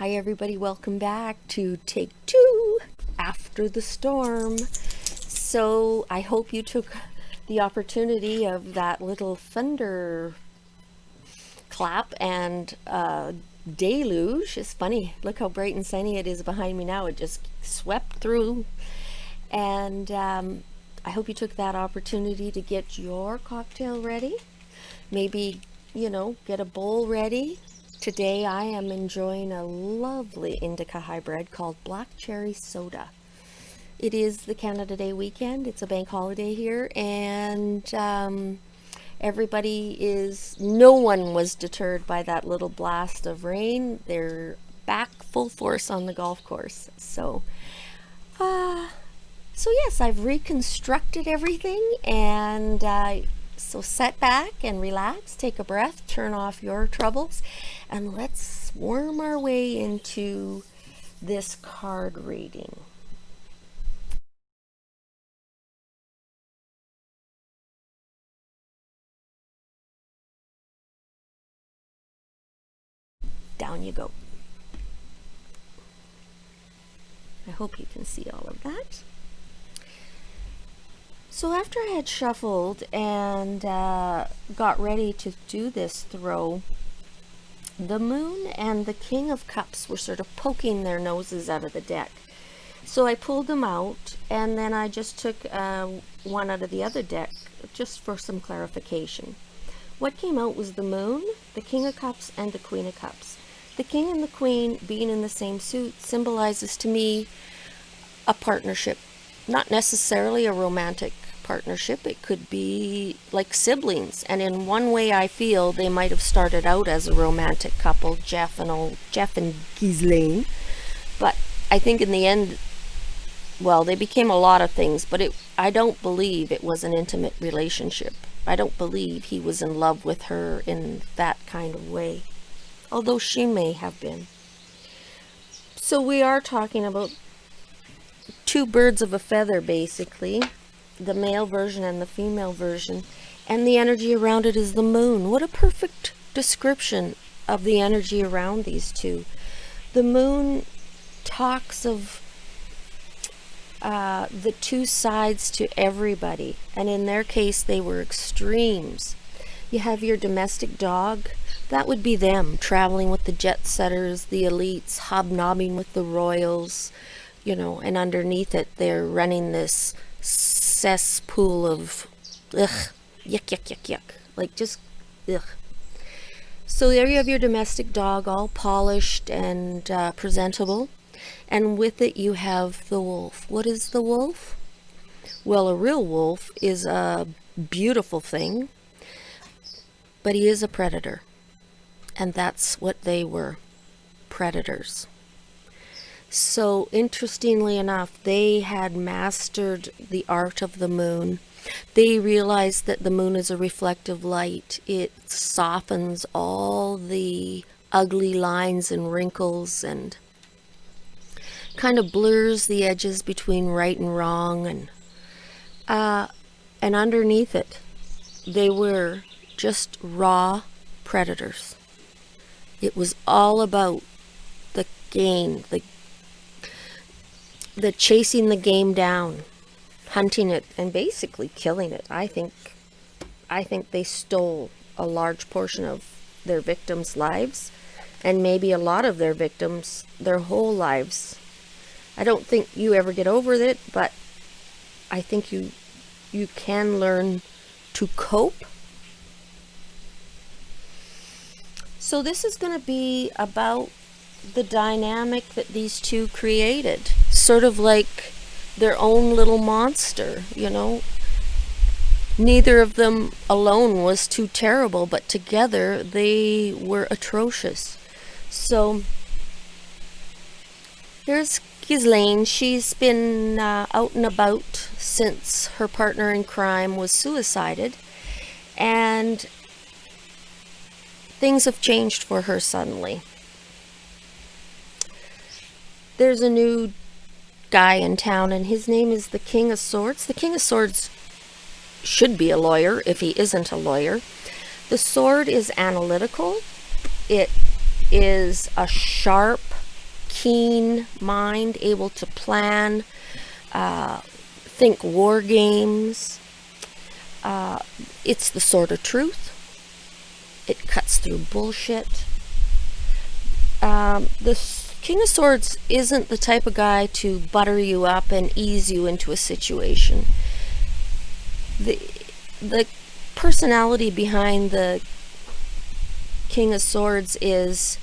Hi everybody, welcome back to take 2 after the storm. So I hope you took the opportunity of that little thunder clap and deluge. It's funny, look how bright and sunny it is behind me now. It just swept through. And I hope you took that opportunity to get your cocktail ready. Maybe, get a bowl ready. Today I am enjoying a lovely Indica hybrid called Black Cherry Soda. It is the Canada Day weekend. It's a bank holiday here, and no one was deterred by that little blast of rain. They're back full force on the golf course. So yes, I've reconstructed everything, and so sit back and relax, take a breath, turn off your troubles, and let's worm our way into this card reading. Down you go. I hope you can see all of that. So after I had shuffled and got ready to do this throw, the Moon and the King of Cups were sort of poking their noses out of the deck. So I pulled them out, and then I just took one out of the other deck just for some clarification. What came out was the Moon, the King of Cups, and the Queen of Cups. The King and the Queen being in the same suit symbolizes to me a partnership. Not necessarily a romantic partnership. It could be like siblings, and in one way I feel they might have started out as a romantic couple, Jeff and Ghislaine, but I think in the end, well, they became a lot of things, but I don't believe it was an intimate relationship. I don't believe he was in love with her in that kind of way, although she may have been. So we are talking about two birds of a feather, basically, the male version and the female version, and the energy around it is the Moon. What a perfect description of the energy around these two. The Moon talks of the two sides to everybody, and in their case they were extremes. You have your domestic dog, that would be them, traveling with the jet setters, the elites, hobnobbing with the royals, and underneath it they're running this cesspool of yuck, like just ugh. So there you have your domestic dog, all polished and presentable, and with it you have the wolf. What is the wolf? Well, a real wolf is a beautiful thing, but he is a predator, and that's what they were, predators. So interestingly enough, they had mastered the art of the Moon. They realized that the Moon is a reflective light. It softens all the ugly lines and wrinkles and kind of blurs the edges between right and wrong. And underneath it, they were just raw predators. It was all about the gain, the chasing the game down, hunting it, and basically killing it. I think they stole a large portion of their victims' lives, and maybe a lot of their victims, their whole lives. I don't think you ever get over it, but I think you can learn to cope. So this is going to be about the dynamic that these two created, sort of like their own little monster. Neither of them alone was too terrible, but together they were atrocious. So here's Ghislaine. She's been out and about since her partner in crime was suicided, and things have changed for her suddenly. There's a new guy in town, and his name is the King of Swords. The King of Swords should be a lawyer if he isn't a lawyer. The sword is analytical. It is a sharp keen mind, able to plan, think war games. It's the sword of truth. It cuts through bullshit. The King of Swords isn't the type of guy to butter you up and ease you into a situation. The personality behind the King of Swords is,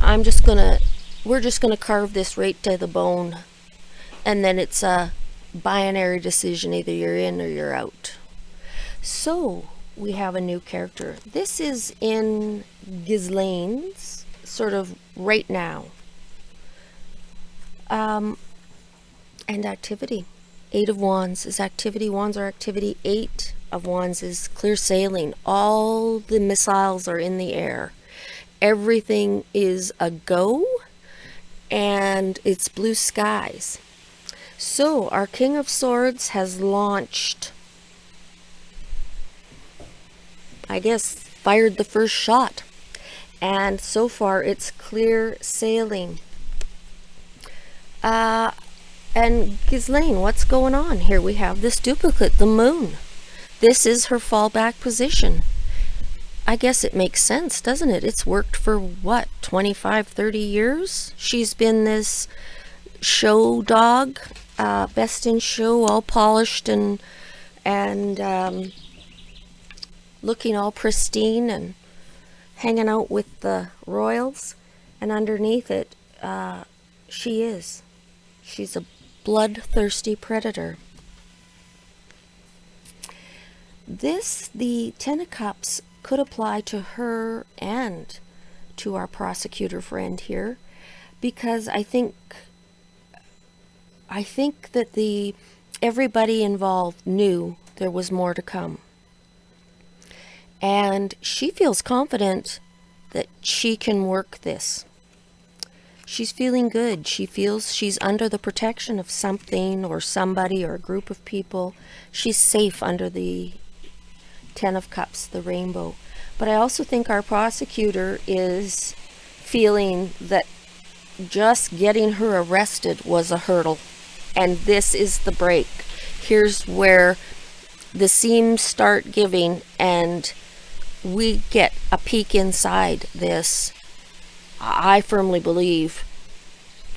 we're just gonna carve this right to the bone, and then it's a binary decision, either you're in or you're out. So we have a new character. This is in Ghislaine's sort of right now. And activity. 8 of Wands is activity. Wands are activity. 8 of Wands is clear sailing. All the missiles are in the air. Everything is a go, and it's blue skies. So our King of Swords has launched, I guess, fired the first shot. And so far it's clear sailing. And Ghislaine, what's going on? Here we have this duplicate, the moon. This is her fallback position. I guess it makes sense, doesn't it? It's worked for what, 25, 30 years? She's been this show dog, best in show, all polished and looking all pristine and hanging out with the royals. And underneath it, she's a bloodthirsty predator. The 10 of Cups could apply to her and to our prosecutor friend here, because I think that everybody involved knew there was more to come. And she feels confident that she can work this. She's feeling good. She feels she's under the protection of something or somebody or a group of people. She's safe under the 10 of Cups, the rainbow. But I also think our prosecutor is feeling that just getting her arrested was a hurdle. And this is the break. Here's where the seams start giving, and we get a peek inside this. I firmly believe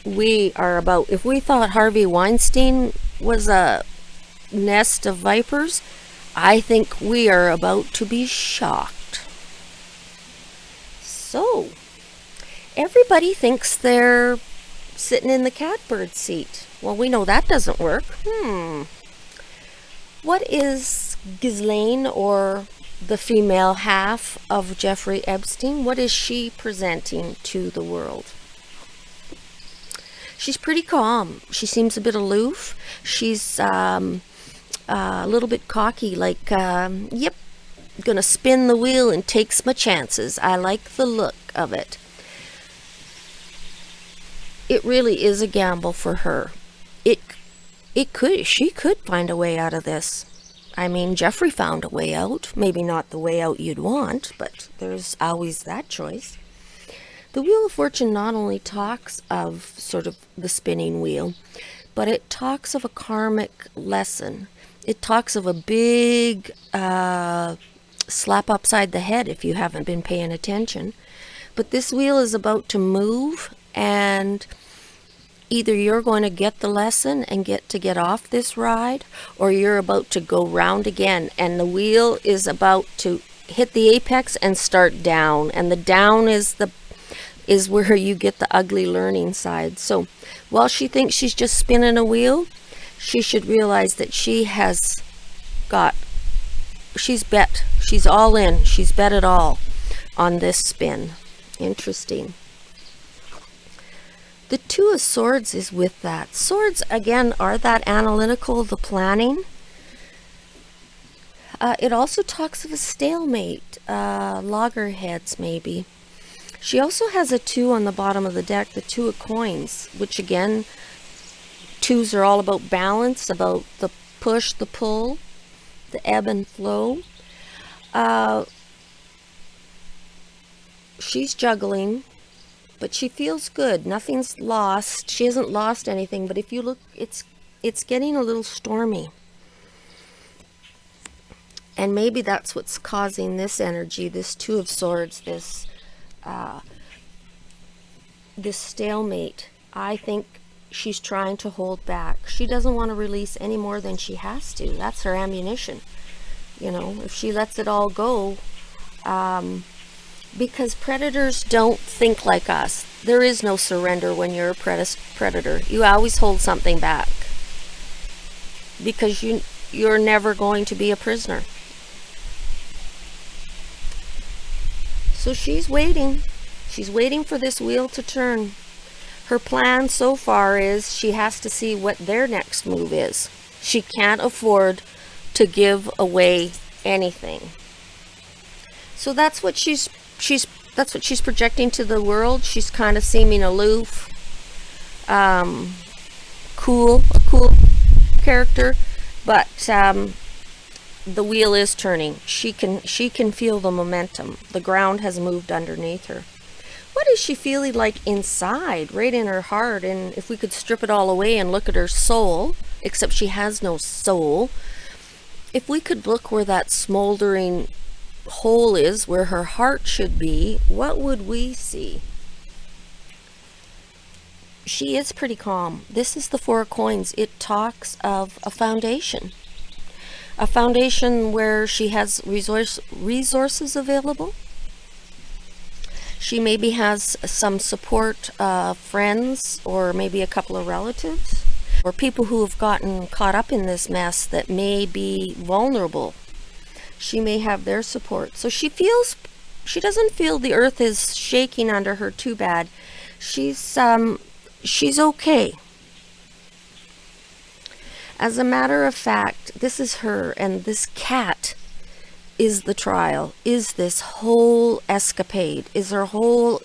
we are about, if we thought Harvey Weinstein was a nest of vipers, I think we are about to be shocked. So, everybody thinks they're sitting in the catbird seat. Well, we know that doesn't work. What is Ghislaine, or the female half of Jeffrey Epstein, what is she presenting to the world? She's pretty calm. She seems a bit aloof. She's a little bit cocky, like, yep, gonna spin the wheel and takes my chances. I like the look of it. It really is a gamble for her. She could find a way out of this. I mean, Jeffrey found a way out. Maybe not the way out you'd want, but there's always that choice. The Wheel of Fortune not only talks of sort of the spinning wheel, but it talks of a karmic lesson. It talks of a big slap upside the head if you haven't been paying attention. But this wheel is about to move, and either you're going to get the lesson and get off this ride, or you're about to go round again, and the wheel is about to hit the apex and start down, and the down is where you get the ugly learning side. So while she thinks she's just spinning a wheel, she should realize that she's all in, she's bet it all on this spin. Interesting. The 2 of Swords is with that. Swords, again, are that analytical, the planning. It also talks of a stalemate, loggerheads maybe. She also has a 2 on the bottom of the deck, the 2 of Coins, which again, 2s are all about balance, about the push, the pull, the ebb and flow. She's juggling. but she feels good. Nothing's lost. She hasn't lost anything, but if you look, it's getting a little stormy. And maybe that's what's causing this energy, this Two of Swords, this stalemate. I think she's trying to hold back. She doesn't want to release any more than she has to. That's her ammunition. You know, if she lets it all go, because predators don't think like us. There is no surrender when you're a predator. You always hold something back because you're never going to be a prisoner. So she's waiting. She's waiting for this wheel to turn. Her plan so far is she has to see what their next move is. She can't afford to give away anything. So that's what she's projecting to the world. She's kind of seeming aloof, a cool character, but the wheel is turning. She can feel the momentum. The ground has moved underneath her. What is she feeling like inside, right in her heart? And if we could strip it all away and look at her soul, except she has no soul, if we could look where that smoldering hole is, where her heart should be, what would we see? She is pretty calm. This is the Four of Coins. It talks of a foundation where she has resources available. She maybe has some support, friends, or maybe a couple of relatives, or people who have gotten caught up in this mess that may be vulnerable. She may have their support. So she doesn't feel the earth is shaking under her too bad. She's okay. As a matter of fact, this is her, and this cat is the trial, is this whole escapade, is her whole,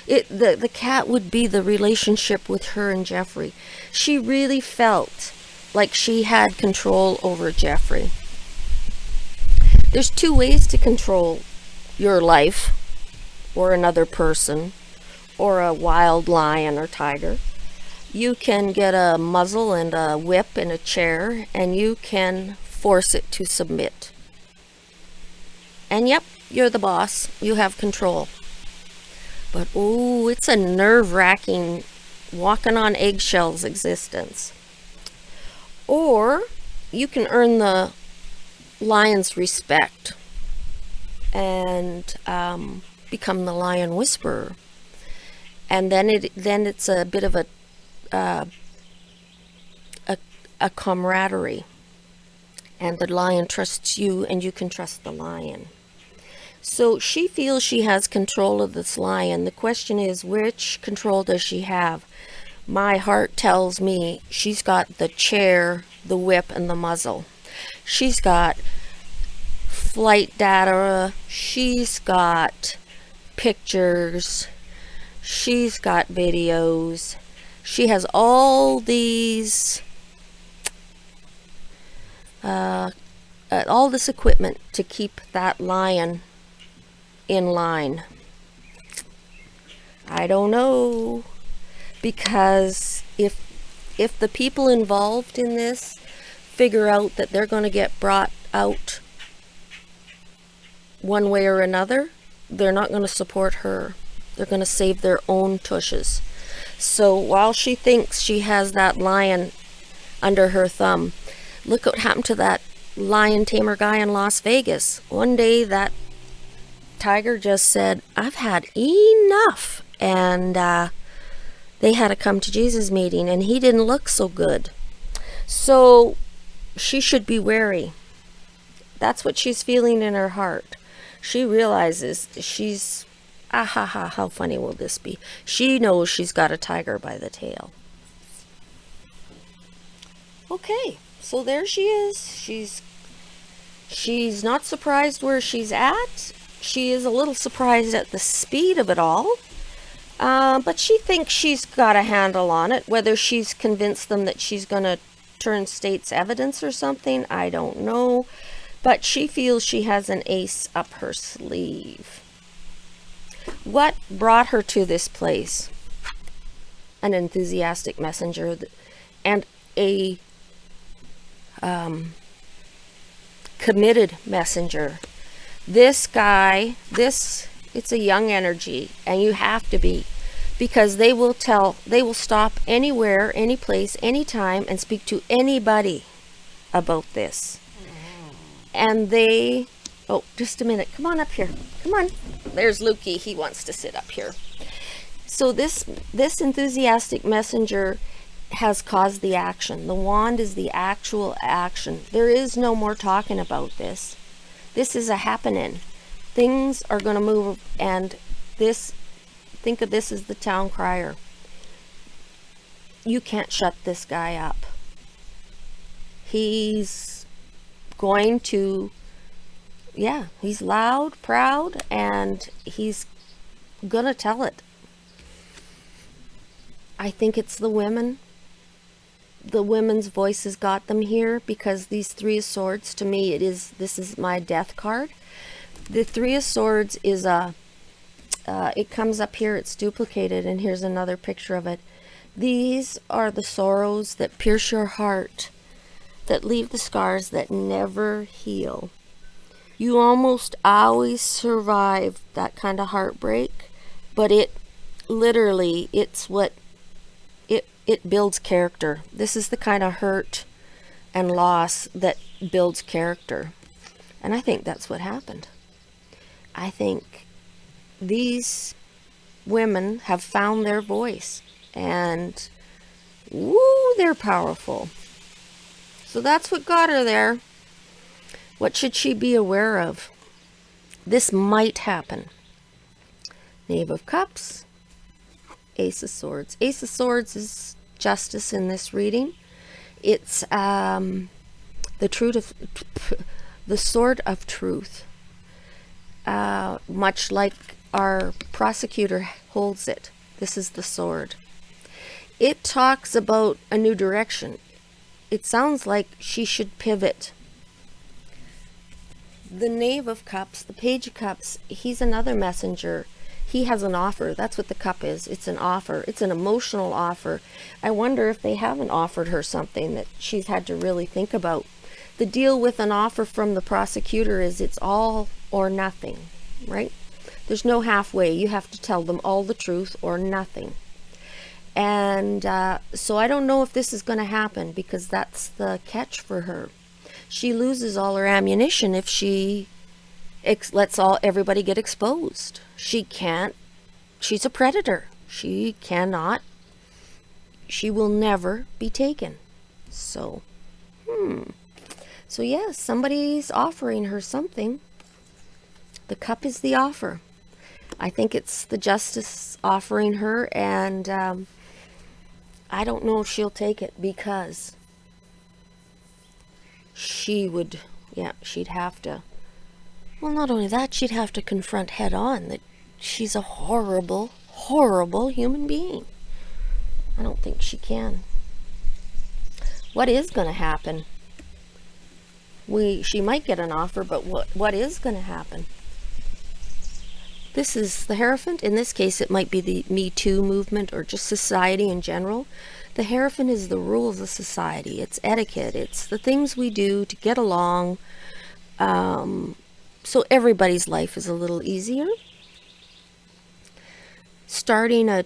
the cat would be the relationship with her and Jeffrey. She really felt like she had control over Jeffrey. There's two ways to control your life, or another person, or a wild lion or tiger. You can get a muzzle and a whip and a chair, and you can force it to submit. And yep, you're the boss. You have control. But oh, it's a nerve-wracking, walking on eggshells existence. Or you can earn the lion's respect and become the lion whisperer. And then it's a bit of a camaraderie. And the lion trusts you, and you can trust the lion. So she feels she has control of this lion. The question is, which control does she have? My heart tells me she's got the chair, the whip, and the muzzle. She's got flight data. She's got pictures. She's got videos. She has all these all this equipment to keep that lion in line. I don't know, because if the people involved in this figure out that they're going to get brought out one way or another, they're not going to support her. They're going to save their own tushes. So while she thinks she has that lion under her thumb, look what happened to that lion tamer guy in Las Vegas. One day that tiger just said, "I've had enough," and they had a come to Jesus meeting, and he didn't look so good. So she should be wary. That's what she's feeling in her heart. She realizes she's, how funny will this be? She knows she's got a tiger by the tail. Okay, so there she is. She's not surprised where she's at. She is a little surprised at the speed of it all. But she thinks she's got a handle on it. Whether she's convinced them that she's going to turn state's evidence or something, I don't know. But she feels she has an ace up her sleeve. what brought her to this place? An enthusiastic messenger and a committed messenger. This guy, it's a young energy, and you have to be, because they will stop anywhere, any place, anytime, and speak to anybody about this. And oh, just a minute, come on up here, come on. There's Lukey, he wants to sit up here. So this enthusiastic messenger has caused the action. The wand is the actual action. There is no more talking about this. This is a happening. Things are going to move, and think of this as the town crier. You can't shut this guy up. He's going to, he's loud, proud, and he's going to tell it. I think it's the women. The women's voices got them here, because these Three of Swords, to me, this is my death card. The Three of Swords is it comes up here, it's duplicated, and here's another picture of it. These are the sorrows that pierce your heart, that leave the scars that never heal. You almost always survive that kind of heartbreak, but it literally, it's what it builds character. This is the kind of hurt and loss that builds character. And I think that's what happened. I think these women have found their voice, and woo, they're powerful. So that's what got her there. What should she be aware of? This might happen. Knave of Cups, Ace of Swords. Ace of Swords is justice in this reading. It's the sword of truth. Much like our prosecutor holds it. This is the sword. It talks about a new direction. It sounds like she should pivot. The Knave of Cups, the Page of Cups, he's another messenger. He has an offer. That's what the cup is. It's an offer. It's an emotional offer. I wonder if they haven't offered her something that she's had to really think about. The deal with an offer from the prosecutor is it's all or nothing, right? There's no halfway. You have to tell them all the truth or nothing. And so I don't know if this is going to happen, because that's the catch for her. She loses all her ammunition if she lets everybody get exposed. She can't. She's a predator. She cannot. She will never be taken. So, So yes, somebody's offering her something. The cup is the offer. I think it's the justice offering her, and I don't know if she'll take it, because she'd have to, well, not only that, she'd have to confront head on that she's a horrible, horrible human being. I don't think she can. What is going to happen? She might get an offer, but what is going to happen? This is the Hierophant. In this case, it might be the Me Too movement, or just society in general. The Hierophant is the rules of society. It's etiquette. It's the things we do to get along, so everybody's life is a little easier. Starting a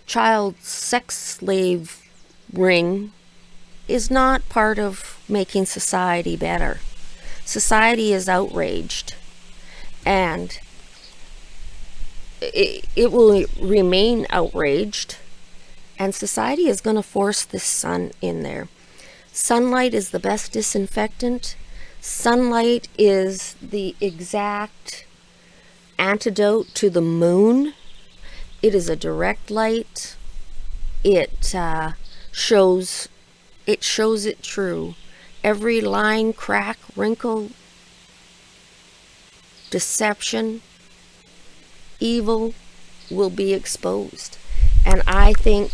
child sex slave ring is not part of making society better. Society is outraged, and it will remain outraged, and society is going to force this sun in there. Sunlight is the best disinfectant. Sunlight is the exact antidote to the moon. It is a direct light. It shows it true. Every line, crack, wrinkle, deception, evil will be exposed. And I think,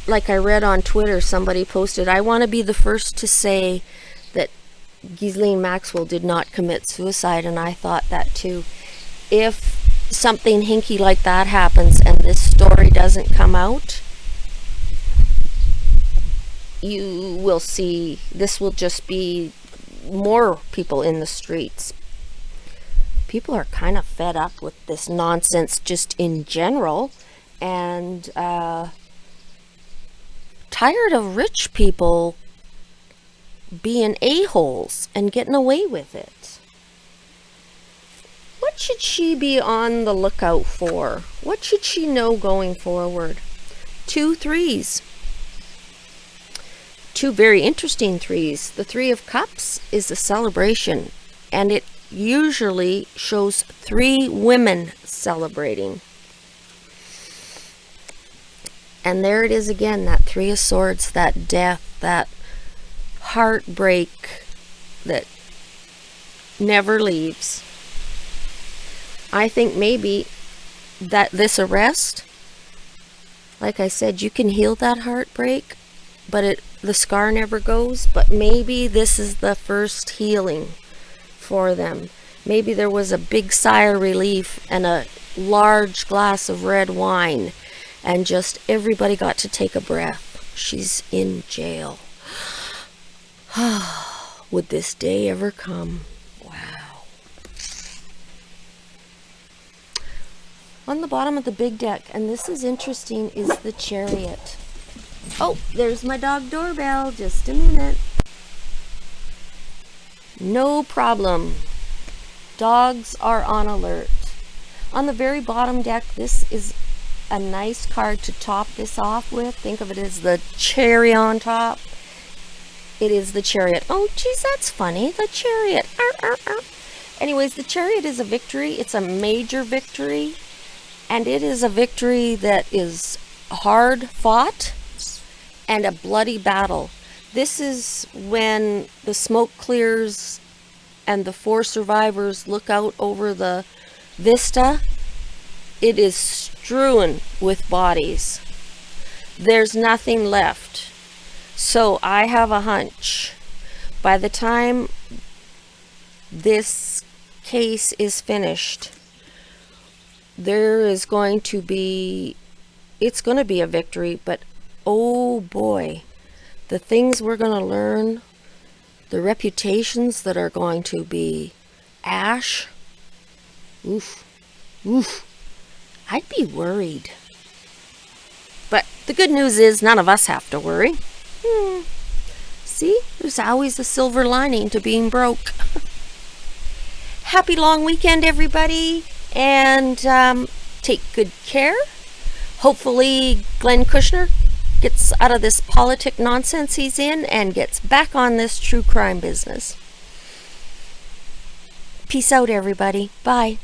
like I read on Twitter, somebody posted, I want to be the first to say that Ghislaine Maxwell did not commit suicide, and I thought that too. If something hinky like that happens and this story doesn't come out, you will see this will just be more people in the streets. People are kind of fed up with this nonsense just in general, and tired of rich people being a-holes and getting away with it. What should she be on the lookout for? What should she know going forward? 2 3s. 2 very interesting 3s. The 3 of Cups is a celebration, and it usually shows 3 women celebrating. And there it is again, that 3 of Swords, that death, that heartbreak that never leaves. I think maybe that this arrest, like I said, you can heal that heartbreak, but the scar never goes. But maybe this is the first healing for them. Maybe there was a big sigh of relief and a large glass of red wine, and just everybody got to take a breath. She's in jail. Would this day ever come? Wow. On the bottom of the big deck, and this is interesting, is the Chariot. Oh, there's my dog doorbell. Just a minute. No problem. Dogs are on alert. On the very bottom deck, this is a nice card to top this off with. Think of it as the cherry on top. It is the Chariot. Oh, geez, that's funny. The Chariot. Arr, arr, arr. Anyways, the Chariot is a victory. It's a major victory. And it is a victory that is hard fought and a bloody battle. This is when the smoke clears and the 4 survivors look out over the vista. It is strewn with bodies. There's nothing left. So I have a hunch, by the time this case is finished, it's going to be a victory, but oh boy, the things we're going to learn, the reputations that are going to be ash, oof, I'd be worried. But the good news is none of us have to worry. See, there's always a silver lining to being broke. Happy long weekend, everybody, and take good care. Hopefully Glenn Kushner gets out of this politic nonsense he's in and gets back on this true crime business. Peace out, everybody. Bye.